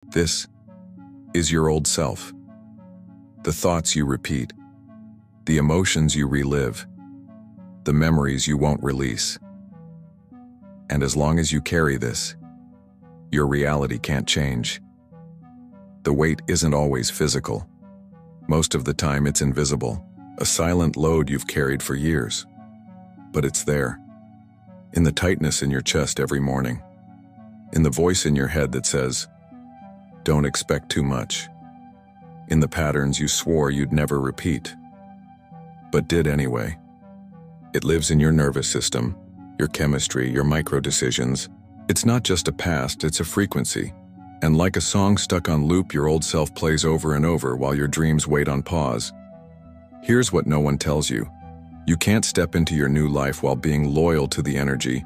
This is your old self. The thoughts you repeat, the emotions you relive, the memories you won't release. And as long as you carry this, your reality can't change. The weight isn't always physical. Most of the time it's invisible, a silent load you've carried for years. But it's there, in the tightness in your chest every morning, in the voice in your head that says, "Don't expect too much," in the patterns you swore you'd never repeat, but did anyway. It lives in your nervous system, your chemistry, your micro-decisions. It's not just a past, it's a frequency. And like a song stuck on loop, your old self plays over and over while your dreams wait on pause. Here's what no one tells you. You can't step into your new life while being loyal to the energy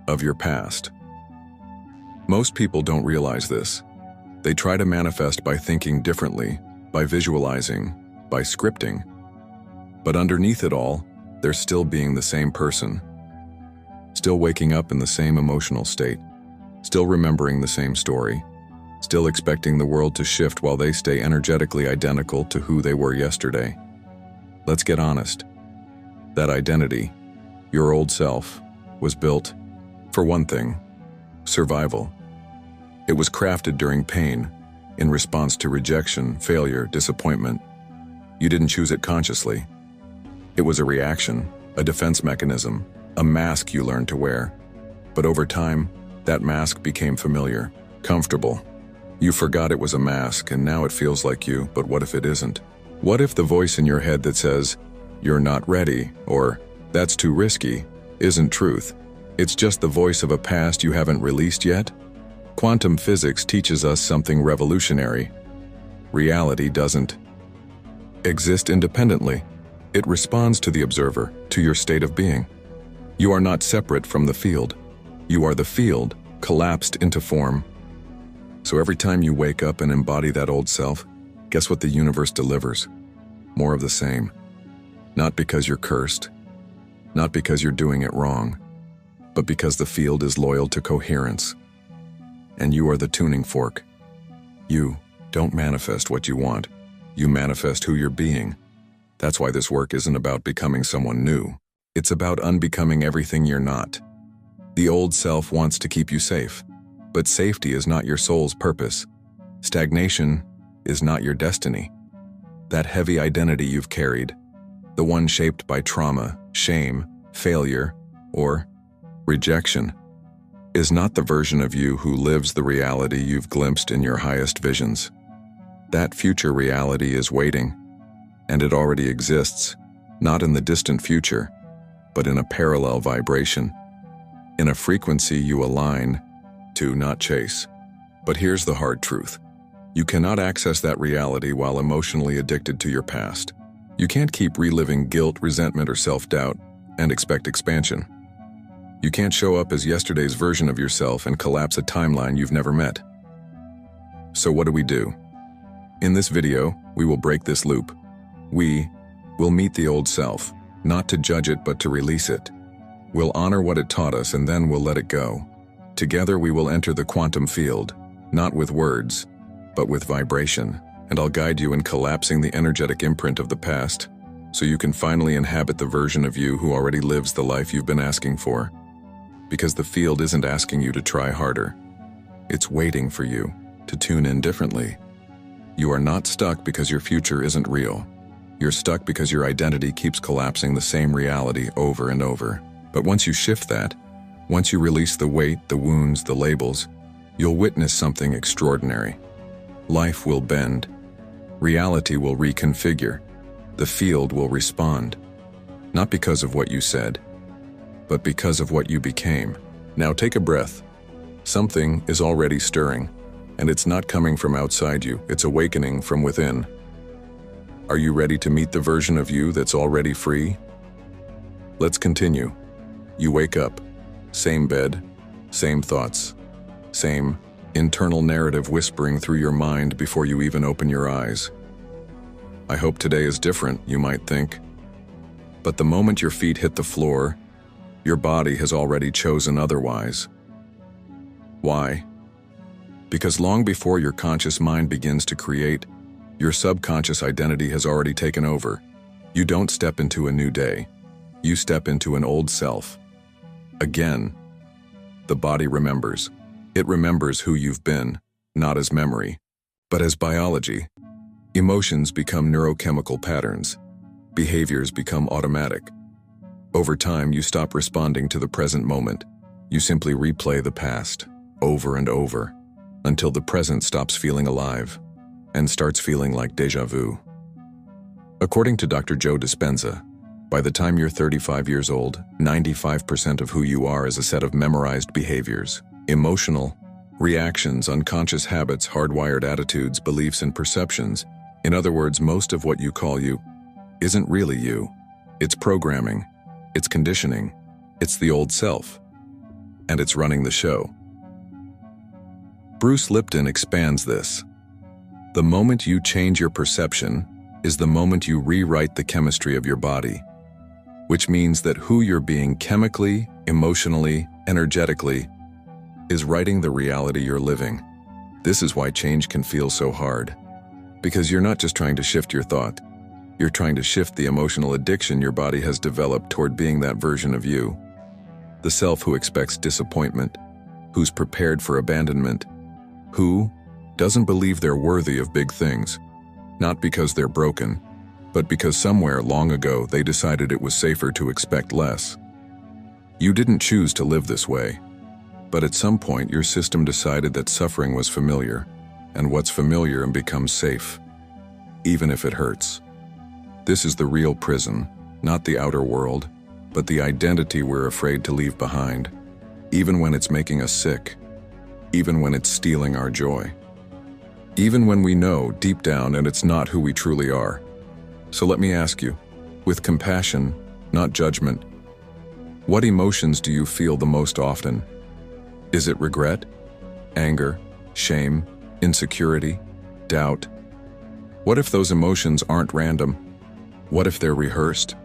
of your past. Most people don't realize this. They try to manifest by thinking differently, by visualizing, by scripting. But underneath it all, they're still being the same person. Still waking up in the same emotional state. Still remembering the same story. Still expecting the world to shift while they stay energetically identical to who they were yesterday. Let's get honest. That identity, your old self, was built, for one thing, survival. It was crafted during pain, in response to rejection, failure, disappointment. You didn't choose it consciously. It was a reaction, a defense mechanism, a mask you learned to wear. But over time, that mask became familiar, comfortable. You forgot it was a mask, and now it feels like you, but what if it isn't? What if the voice in your head that says, "You're not ready," or "That's too risky," isn't truth? It's just the voice of a past you haven't released yet? Quantum physics teaches us something revolutionary. Reality doesn't exist independently. It responds to the observer, to your state of being. You are not separate from the field. You are the field, collapsed into form. So every time you wake up and embody that old self, guess what the universe delivers? More of the same. Not because you're cursed, not because you're doing it wrong, but because the field is loyal to coherence. And you are the tuning fork. You don't manifest what you want. You manifest who you're being. That's why this work isn't about becoming someone new. It's about unbecoming everything you're not. The old self wants to keep you safe, but safety is not your soul's purpose. Stagnation is not your destiny. That heavy identity you've carried, the one shaped by trauma, shame, failure, or rejection, is not the version of you who lives the reality you've glimpsed in your highest visions. That future reality is waiting, and it already exists, not in the distant future, but in a parallel vibration, in a frequency you align to, not chase. But here's the hard truth. You cannot access that reality while emotionally addicted to your past. You can't keep reliving guilt, resentment, or self-doubt and expect expansion. You can't show up as yesterday's version of yourself and collapse a timeline you've never met. So what do? In this video, we will break this loop. We will meet the old self, not to judge it but to release it. We'll honor what it taught us and then we'll let it go. Together we will enter the quantum field, not with words, but with vibration, and I'll guide you in collapsing the energetic imprint of the past, so you can finally inhabit the version of you who already lives the life you've been asking for. Because the field isn't asking you to try harder. It's waiting for you to tune in differently. You are not stuck because your future isn't real. You're stuck because your identity keeps collapsing the same reality over and over. But once you shift that, once you release the weight, the wounds, the labels, you'll witness something extraordinary. Life will bend. Reality will reconfigure. The field will respond. Not because of what you said, but because of what you became. Now take a breath. Something is already stirring, and it's not coming from outside you, it's awakening from within. Are you ready to meet the version of you that's already free? Let's continue. You wake up. Same bed, same thoughts, same internal narrative whispering through your mind before you even open your eyes. I hope today is different, you might think. But the moment your feet hit the floor, your body has already chosen otherwise. Why? Because long before your conscious mind begins to create, your subconscious identity has already taken over. You don't step into a new day. You step into an old self. Again, the body remembers. It remembers who you've been, not as memory, but as biology. Emotions become neurochemical patterns. Behaviors become automatic. Over time, you stop responding to the present moment. You simply replay the past, over and over, until the present stops feeling alive and starts feeling like déjà vu. According to Dr. Joe Dispenza, by the time you're 35 years old, 95% of who you are is a set of memorized behaviors, emotional reactions, unconscious habits, hardwired attitudes, beliefs, and perceptions. In other words, most of what you call you isn't really you. It's programming, it's conditioning, it's the old self, and it's running the show. Bruce Lipton expands this. The moment you change your perception is the moment you rewrite the chemistry of your body, which means that who you're being chemically, emotionally, energetically is writing the reality you're living. This is why change can feel so hard, because you're not just trying to shift your thought, you're trying to shift the emotional addiction your body has developed toward being that version of you. The self who expects disappointment, who's prepared for abandonment, who doesn't believe they're worthy of big things, not because they're broken, but because somewhere long ago they decided it was safer to expect less. You didn't choose to live this way, but at some point your system decided that suffering was familiar, and what's familiar becomes safe, even if it hurts. This is the real prison, not the outer world, but the identity we're afraid to leave behind, even when it's making us sick, even when it's stealing our joy, even when we know deep down and it's not who we truly are. So let me ask you, with compassion, not judgment, what emotions do you feel the most often? Is it regret, anger, shame, insecurity, doubt? What if those emotions aren't random? What if they're rehearsed?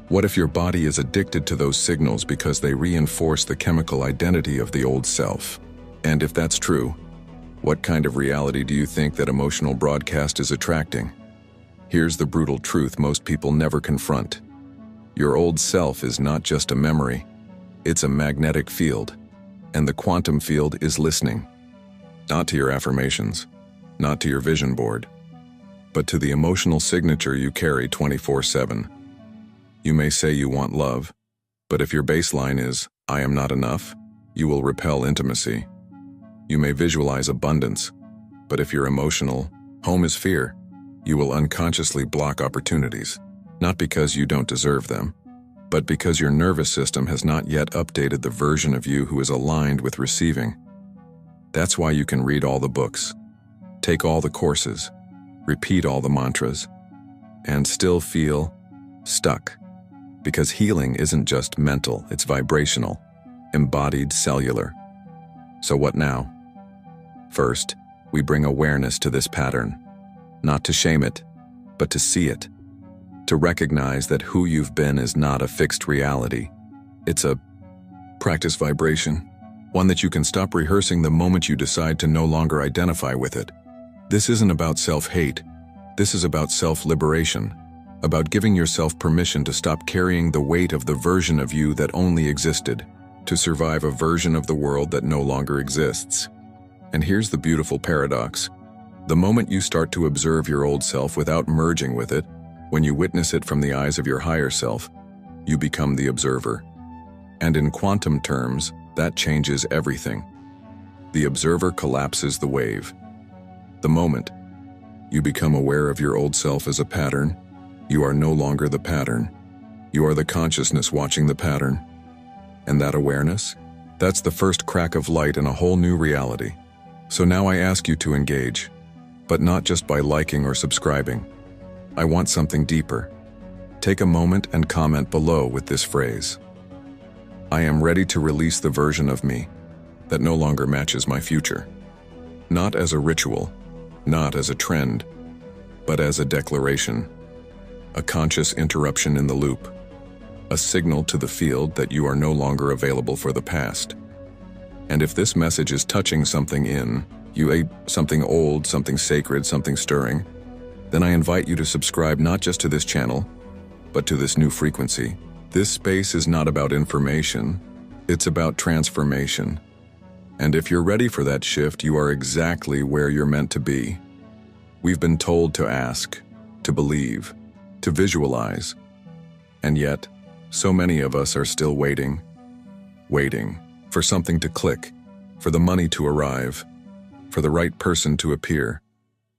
What if your body is addicted to those signals because they reinforce the chemical identity of the old self? And if that's true, what kind of reality do you think that emotional broadcast is attracting? Here's the brutal truth most people never confront. Your old self is not just a memory, it's a magnetic field, and the quantum field is listening. Not to your affirmations, not to your vision board, but to the emotional signature you carry 24/7. You may say you want love, but if your baseline is, I am not enough, you will repel intimacy. You may visualize abundance, but if you're emotional, home is fear, you will unconsciously block opportunities, not because you don't deserve them, but because your nervous system has not yet updated the version of you who is aligned with receiving. That's why you can read all the books, take all the courses, repeat all the mantras, and still feel stuck. Because healing isn't just mental, it's vibrational, embodied, cellular. So what now? First, we bring awareness to this pattern, not to shame it, but to see it, to recognize that who you've been is not a fixed reality. It's a practice vibration, one that you can stop rehearsing the moment you decide to no longer identify with it. This isn't about self-hate. This is about self-liberation, about giving yourself permission to stop carrying the weight of the version of you that only existed, to survive a version of the world that no longer exists. And here's the beautiful paradox. The moment you start to observe your old self without merging with it, when you witness it from the eyes of your higher self, you become the observer. And in quantum terms, that changes everything. The observer collapses the wave. The moment you become aware of your old self as a pattern, you are no longer the pattern. You are the consciousness watching the pattern. And that awareness, that's the first crack of light in a whole new reality. So now I ask you to engage, but not just by liking or subscribing. I want something deeper. Take a moment and comment below with this phrase. I am ready to release the version of me that no longer matches my future. Not as a ritual, not as a trend, but as a declaration, a conscious interruption in the loop, a signal to the field that you are no longer available for the past. And if this message is touching something in, You ate something old, something sacred, something stirring. Then I invite you to subscribe not just to this channel, but to this new frequency. This space is not about information, it's about transformation. And if you're ready for that shift, you are exactly where you're meant to be. We've been told to ask, to believe, to visualize. And yet, so many of us are still waiting for something to click, for the money to arrive, for the right person to appear,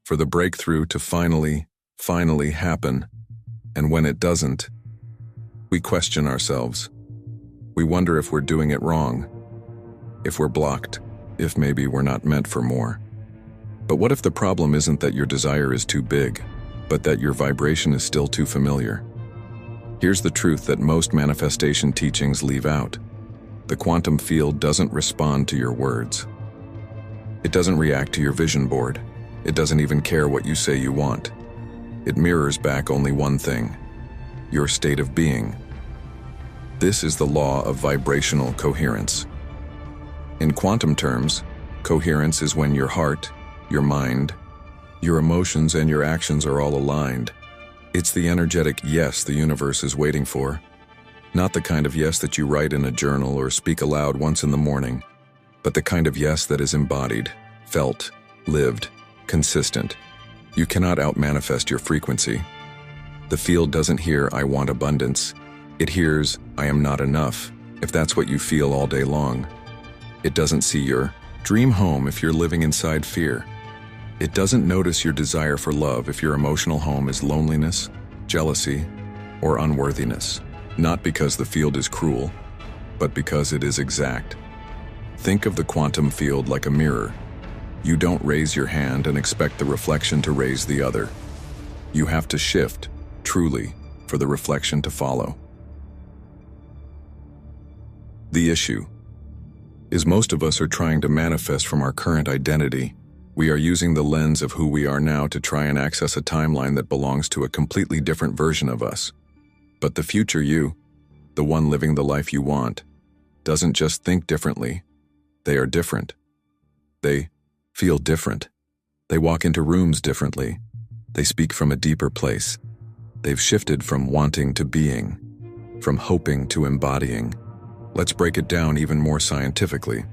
for the breakthrough to finally happen. And when it doesn't, we question ourselves. We wonder if we're doing it wrong, if we're blocked, if maybe we're not meant for more. But what if the problem isn't that your desire is too big, but that your vibration is still too familiar? Here's the truth that most manifestation teachings leave out. The quantum field doesn't respond to your words. It doesn't react to your vision board. It doesn't even care what you say you want. It mirrors back only one thing: your state of being. This is the law of vibrational coherence. In quantum terms, coherence is when your heart, your mind, your emotions, and your actions are all aligned. It's the energetic yes the universe is waiting for. Not the kind of yes that you write in a journal or speak aloud once in the morning, but the kind of yes that is embodied, felt, lived, consistent. You cannot out-manifest your frequency. The field doesn't hear "I want abundance." It hears "I am not enough," if that's what you feel all day long. It doesn't see your dream home if you're living inside fear. It doesn't notice your desire for love if your emotional home is loneliness, jealousy, or unworthiness. Not because the field is cruel, but because it is exact. Think of the quantum field like a mirror. You don't raise your hand and expect the reflection to raise the other. You have to shift, truly, for the reflection to follow. The issue is most of us are trying to manifest from our current identity. We are using the lens of who we are now to try and access a timeline that belongs to a completely different version of us. But the future you, the one living the life you want, doesn't just think differently. They are different. They feel different. They walk into rooms differently. They speak from a deeper place. They've shifted from wanting to being, from hoping to embodying. Let's break it down even more scientifically.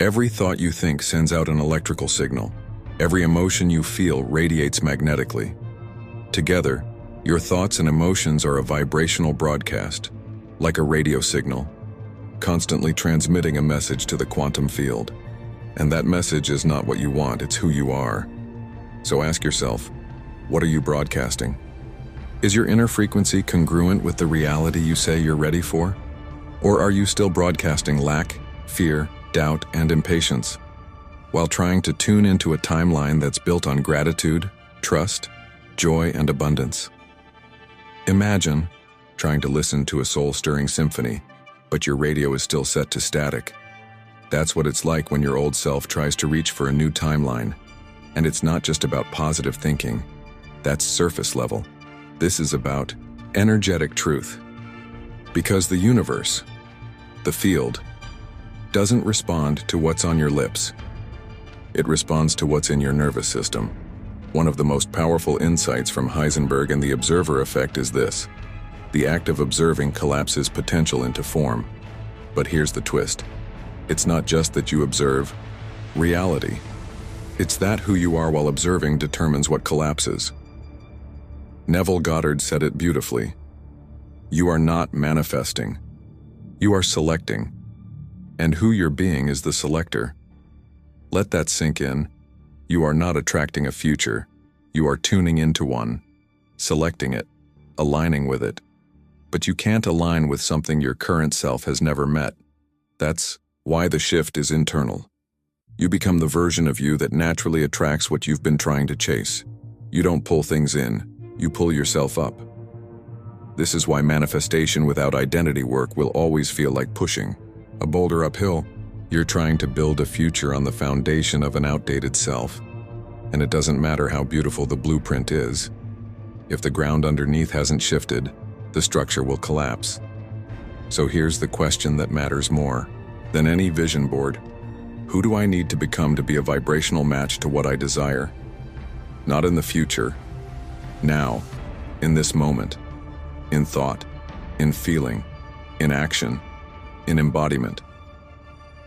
Every thought you think sends out an electrical signal. Every emotion you feel radiates magnetically. Together, your thoughts and emotions are a vibrational broadcast, like a radio signal, constantly transmitting a message to the quantum field. And that message is not what you want, it's who you are. So ask yourself, what are you broadcasting? Is your inner frequency congruent with the reality you say you're ready for? Or are you still broadcasting lack, fear, doubt, and impatience, while trying to tune into a timeline that's built on gratitude, trust, joy, and abundance? Imagine trying to listen to a soul-stirring symphony, but your radio is still set to static. That's what it's like when your old self tries to reach for a new timeline. And it's not just about positive thinking. That's surface level. This is about energetic truth. Because the universe, the field, doesn't respond to what's on your lips. It responds to what's in your nervous system. One of the most powerful insights from Heisenberg and the observer effect is this: the act of observing collapses potential into form. But here's the twist. It's not just that you observe reality. It's that who you are while observing determines what collapses. Neville Goddard said it beautifully. You are not manifesting. You are selecting. And who you're being is the selector. Let that sink in. You are not attracting a future. You are tuning into one, selecting it, aligning with it. But you can't align with something your current self has never met. That's why the shift is internal. You become the version of you that naturally attracts what you've been trying to chase. You don't pull things in, you pull yourself up. This is why manifestation without identity work will always feel like pushing a boulder uphill. You're trying to build a future on the foundation of an outdated self. And it doesn't matter how beautiful the blueprint is. If the ground underneath hasn't shifted, the structure will collapse. So here's the question that matters more than any vision board. Who do I need to become to be a vibrational match to what I desire? Not in the future. Now. In this moment. In thought. In feeling. In action. In embodiment.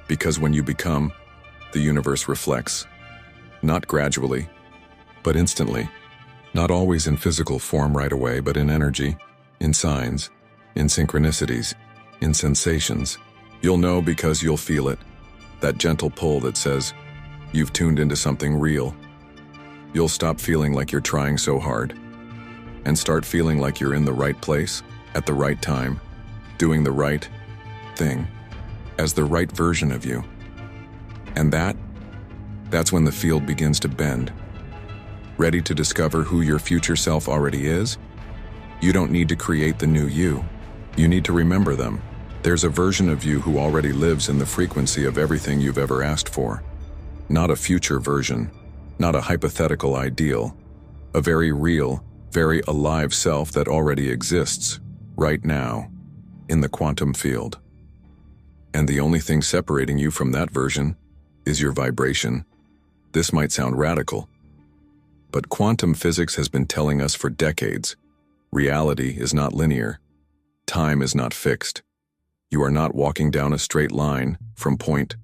Because when you become, the universe reflects. Not gradually, but instantly. Not always in physical form right away, but in energy, in signs, in synchronicities, in sensations. You'll know because you'll feel it. That gentle pull that says, you've tuned into something real. You'll stop feeling like you're trying so hard and start feeling like you're in the right place, at the right time, doing the right thing, as the right version of you. And that's when the field begins to bend. Ready to discover who your future self already is? You don't need to create the new you. You need to remember them. There's a version of you who already lives in the frequency of everything you've ever asked for. Not a future version, not a hypothetical ideal. A very real, very alive self that already exists, right now, in the quantum field. And the only thing separating you from that version is your vibration. This might sound radical, but quantum physics has been telling us for decades, reality is not linear. Time is not fixed. You are not walking down a straight line from point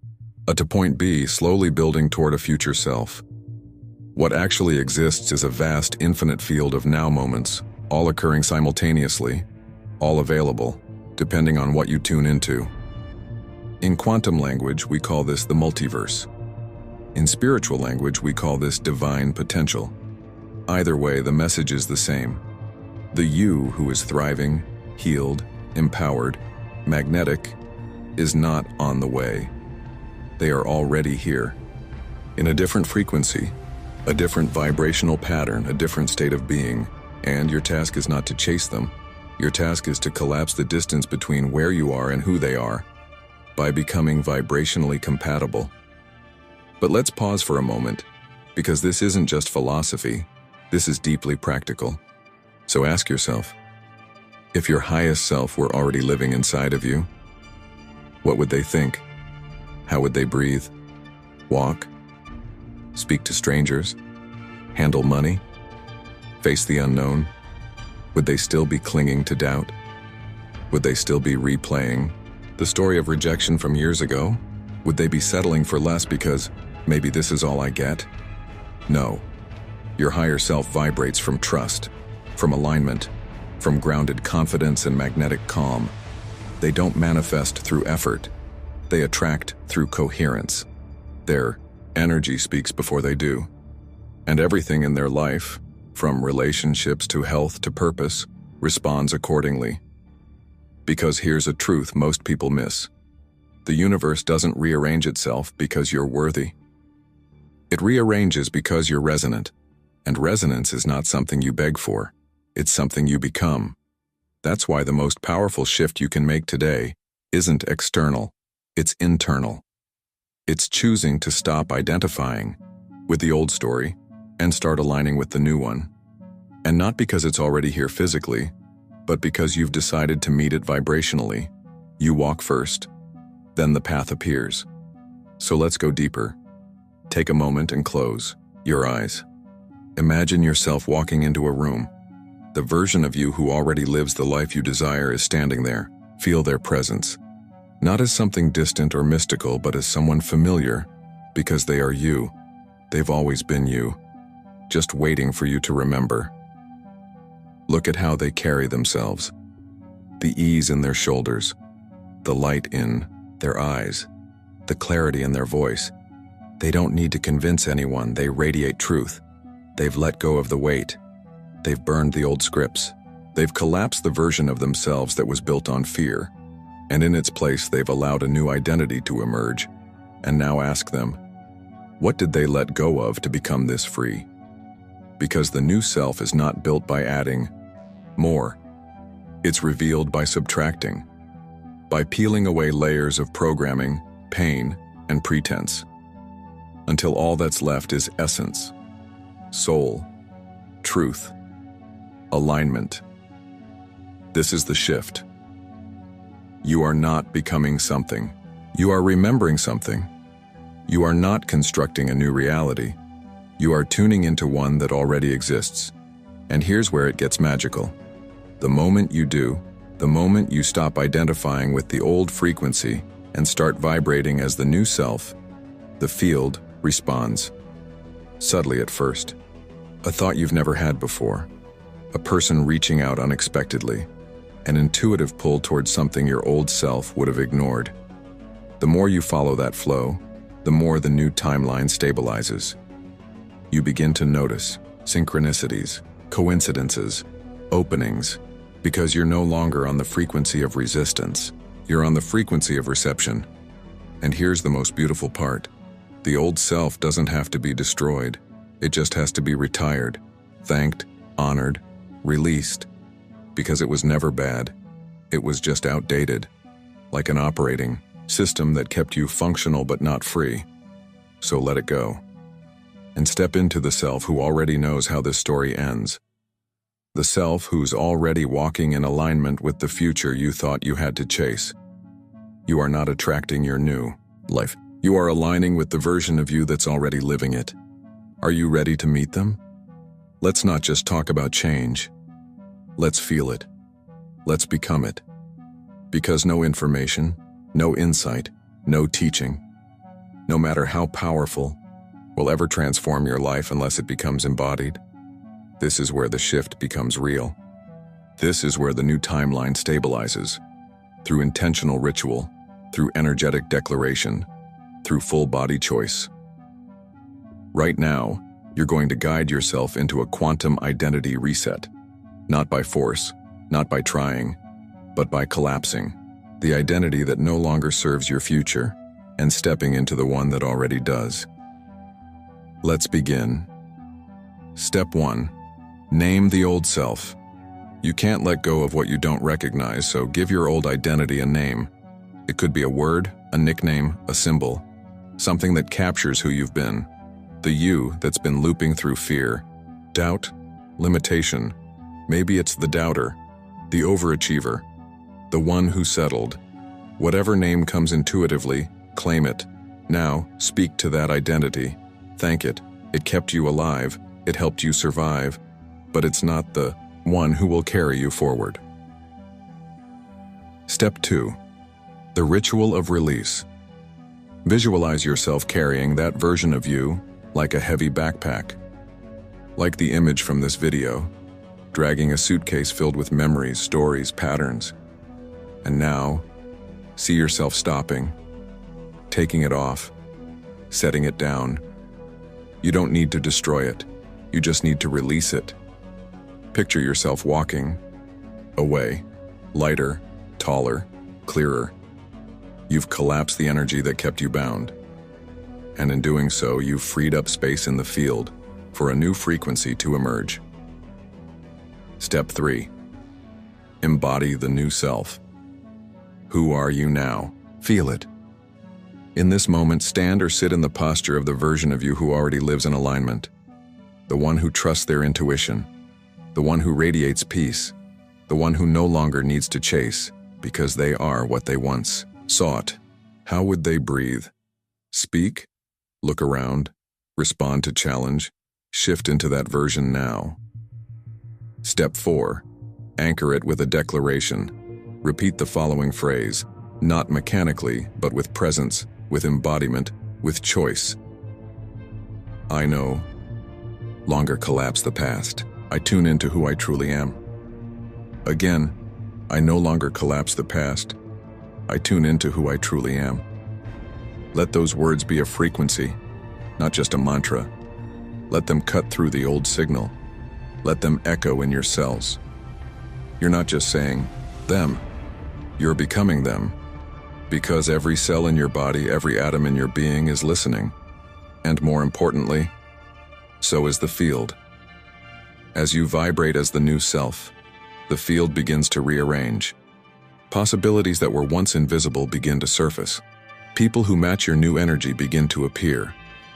A to point B, slowly building toward a future self. What actually exists is a vast, infinite field of now moments, all occurring simultaneously, all available, depending on what you tune into. In quantum language, we call this the multiverse. In spiritual language, we call this divine potential. Either way, the message is the same. The you who is thriving, healed, empowered, magnetic, is not on the way. They are already here. In a different frequency, a different vibrational pattern, a different state of being, and your task is not to chase them. Your task is to collapse the distance between where you are and who they are, by becoming vibrationally compatible. But let's pause for a moment, because this isn't just philosophy, this is deeply practical. So ask yourself, if your highest self were already living inside of you, what would they think? How would they breathe? Walk? Speak to strangers? Handle money? Face the unknown? Would they still be clinging to doubt? Would they still be replaying the story of rejection from years ago? Would they be settling for less because maybe this is all I get? No. Your higher self vibrates from trust, from alignment, from grounded confidence and magnetic calm. They don't manifest through effort. They attract through coherence. Their energy speaks before they do. And everything in their life, from relationships to health to purpose, responds accordingly. Because here's a truth most people miss. The universe doesn't rearrange itself because you're worthy. It rearranges because you're resonant. And resonance is not something you beg for. It's something you become. That's why the most powerful shift you can make today isn't external. It's internal. It's choosing to stop identifying with the old story and start aligning with the new one. And not because it's already here physically, but because you've decided to meet it vibrationally. You walk first, then the path appears. So let's go deeper. Take a moment and close your eyes. Imagine yourself walking into a room. The version of you who already lives the life you desire is standing there. Feel their presence. Not as something distant or mystical, but as someone familiar, because they are you. They've always been you, just waiting for you to remember. Look at how they carry themselves. The ease in their shoulders, the light in their eyes, the clarity in their voice. They don't need to convince anyone, they radiate truth. They've let go of the weight. They've burned the old scripts. They've collapsed the version of themselves that was built on fear. And in its place, they've allowed a new identity to emerge. And now ask them, what did they let go of to become this free? Because the new self is not built by adding more. It's revealed by subtracting, by peeling away layers of programming, pain, and pretense, until all that's left is essence, soul, truth, alignment. This is the shift. You are not becoming something. You are remembering something. You are not constructing a new reality. You are tuning into one that already exists. And here's where it gets magical. The moment you do, the moment you stop identifying with the old frequency and start vibrating as the new self, the field responds. Subtly at first. A thought you've never had before. A person reaching out unexpectedly. An intuitive pull towards something your old self would have ignored. The more you follow that flow, the more the new timeline stabilizes. You begin to notice synchronicities, coincidences, openings, because you're no longer on the frequency of resistance. You're on the frequency of reception. And here's the most beautiful part. The old self doesn't have to be destroyed. It just has to be retired, thanked, honored, released. Because it was never bad. It was just outdated. Like an operating system that kept you functional but not free. So let it go. And step into the self who already knows how this story ends. The self who's already walking in alignment with the future you thought you had to chase. You are not attracting your new life. You are aligning with the version of you that's already living it. Are you ready to meet them? Let's not just talk about change. Let's feel it. Let's become it. Because no information, no insight, no teaching, no matter how powerful, will ever transform your life unless it becomes embodied. This is where the shift becomes real. This is where the new timeline stabilizes. Through intentional ritual, through energetic declaration, through full body choice. Right now, you're going to guide yourself into a quantum identity reset. Not by force, not by trying, but by collapsing. The identity that no longer serves your future, and stepping into the one that already does. Let's begin. Step 1. Name the old self. You can't let go of what you don't recognize, so give your old identity a name. It could be a word, a nickname, a symbol, something that captures who you've been. The you that's been looping through fear, doubt, limitation. Maybe it's the doubter, the overachiever, the one who settled. Whatever name comes intuitively, claim it. Now, speak to that identity. Thank it. It kept you alive. It helped you survive. But it's not the one who will carry you forward. Step 2. The ritual of release. Visualize yourself carrying that version of you like a heavy backpack. Like the image from this video, dragging a suitcase filled with memories, stories, patterns. And now, see yourself stopping, taking it off, setting it down. You don't need to destroy it. You just need to release it. Picture yourself walking away, lighter, taller, clearer. You've collapsed the energy that kept you bound. And in doing so, you've freed up space in the field for a new frequency to emerge. Step 3. Embody the new self. Who are you now? Feel it. In this moment, stand or sit in the posture of the version of you who already lives in alignment. The one who trusts their intuition. The one who radiates peace. The one who no longer needs to chase because they are what they once sought. How would they breathe? Speak? Look around? Respond to challenge? Shift into that version now. Step 4. Anchor it with a declaration. Repeat the following phrase, not mechanically, but with presence, with embodiment, with choice. I no longer collapse the past. I tune into who I truly am. Again, I no longer collapse the past. I tune into who I truly am. Let those words be a frequency, not just a mantra. Let them cut through the old signal. Let them echo in your cells. You're not just saying them, you're becoming them. Because every cell in your body, every atom in your being is listening. And more importantly, so is the field. As you vibrate as the new self, the field begins to rearrange. Possibilities that were once invisible begin to surface. People who match your new energy begin to appear.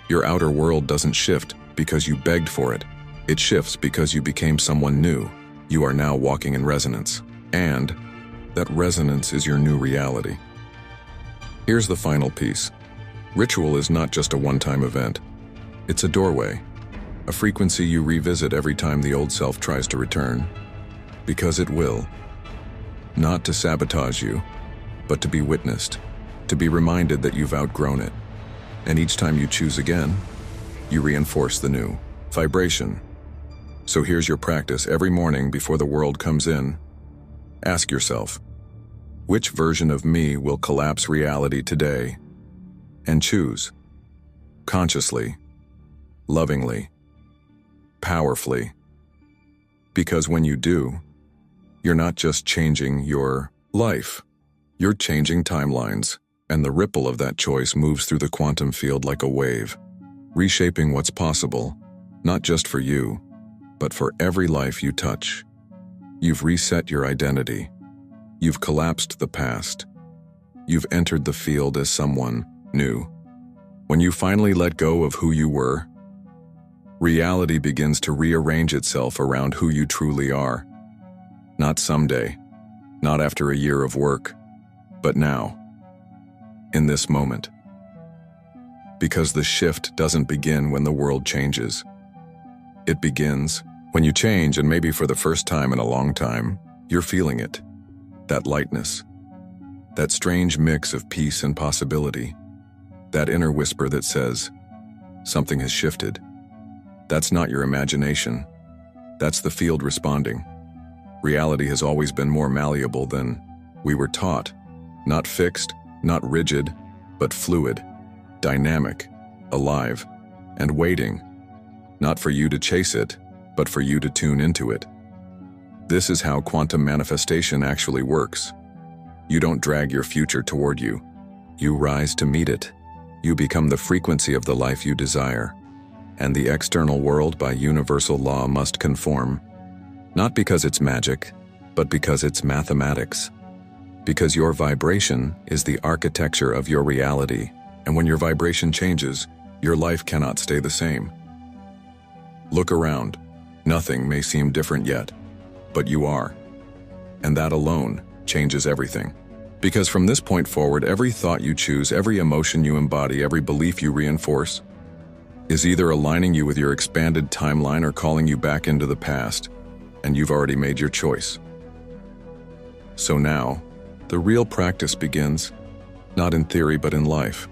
Your outer world doesn't shift because you begged for it. It shifts because you became someone new. You are now walking in resonance. And that resonance is your new reality. Here's the final piece. Ritual is not just a one-time event. It's a doorway, a frequency you revisit every time the old self tries to return. Because it will. Not to sabotage you, but to be witnessed, to be reminded that you've outgrown it. And each time you choose again, you reinforce the new vibration. So here's your practice every morning before the world comes in. Ask yourself, which version of me will collapse reality today? And choose, consciously, lovingly, powerfully. Because when you do, you're not just changing your life, you're changing timelines, and the ripple of that choice moves through the quantum field like a wave, reshaping what's possible, not just for you, but for every life you touch. You've reset your identity. You've collapsed the past. You've entered the field as someone new. When you finally let go of who you were, reality begins to rearrange itself around who you truly are. Not someday, not after a year of work, but now, in this moment. Because the shift doesn't begin when the world changes. It begins when you change, and maybe for the first time in a long time, you're feeling it. That lightness, that strange mix of peace and possibility, that inner whisper that says, something has shifted. That's not your imagination. That's the field responding. Reality has always been more malleable than we were taught. Not fixed, not rigid, but fluid, dynamic, alive, and waiting. Not for you to chase it, but for you to tune into it. This is how quantum manifestation actually works. You don't drag your future toward you. You rise to meet it. You become the frequency of the life you desire. And the external world by universal law must conform. Not because it's magic, but because it's mathematics. Because your vibration is the architecture of your reality, and when your vibration changes, your life cannot stay the same. Look around. Nothing may seem different yet, but you are. And that alone changes everything. Because from this point forward, every thought you choose, every emotion you embody, every belief you reinforce, is either aligning you with your expanded timeline or calling you back into the past, and you've already made your choice. So now, the real practice begins, not in theory but in life.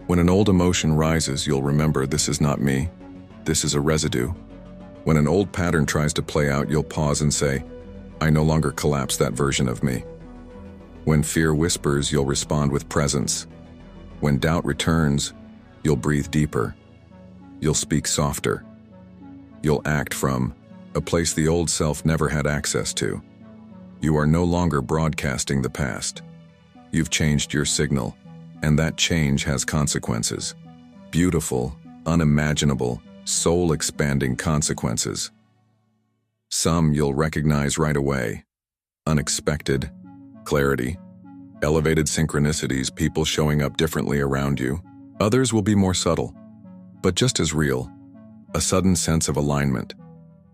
When an old emotion rises, you'll remember, this is not me, this is a residue. When an old pattern tries to play out, you'll pause and say, I no longer collapse that version of me. When fear whispers, you'll respond with presence. When doubt returns, you'll breathe deeper. You'll speak softer. You'll act from a place the old self never had access to. You are no longer broadcasting the past. You've changed your signal, and that change has consequences. Beautiful, unimaginable, soul-expanding consequences. Some you'll recognize right away. Unexpected, clarity, elevated synchronicities, people showing up differently around you. Others will be more subtle, but just as real. A sudden sense of alignment.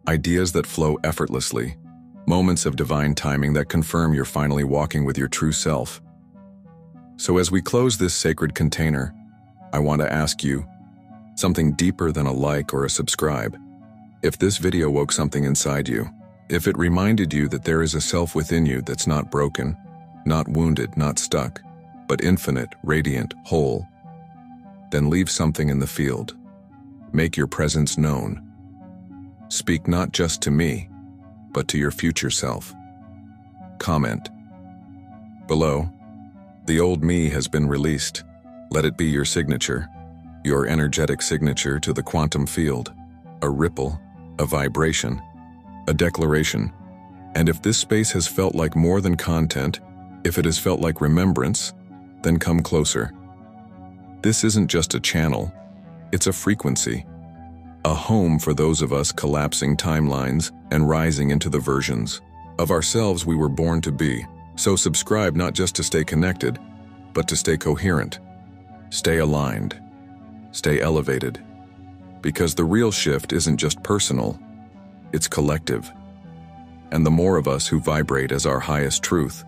Ideas that flow effortlessly. Moments of divine timing that confirm you're finally walking with your true self. So as we close this sacred container, I want to ask you something deeper than a like or a subscribe. If this video woke something inside you, if it reminded you that there is a self within you that's not broken, not wounded, not stuck, but infinite, radiant, whole, then leave something in the field. Make your presence known. Speak not just to me, but to your future self. Comment. Below, the old me has been released. Let it be your signature, your energetic signature to the quantum field, a ripple, a vibration, a declaration. And if this space has felt like more than content, if it has felt like remembrance, then come closer. This isn't just a channel, it's a frequency. A home for those of us collapsing timelines and rising into the versions of ourselves we were born to be. So subscribe not just to stay connected, but to stay coherent, stay aligned, stay elevated. Because the real shift isn't just personal, it's collective. And the more of us who vibrate as our highest truth,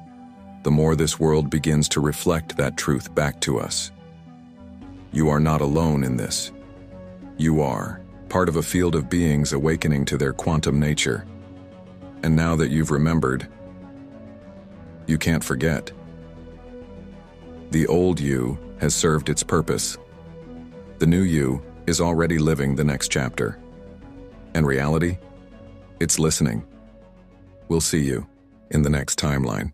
the more this world begins to reflect that truth back to us. You are not alone in this. You are part of a field of beings awakening to their quantum nature. And now that you've remembered, you can't forget. The old you has served its purpose. The new you is already living the next chapter. And reality? It's listening. We'll see you in the next timeline.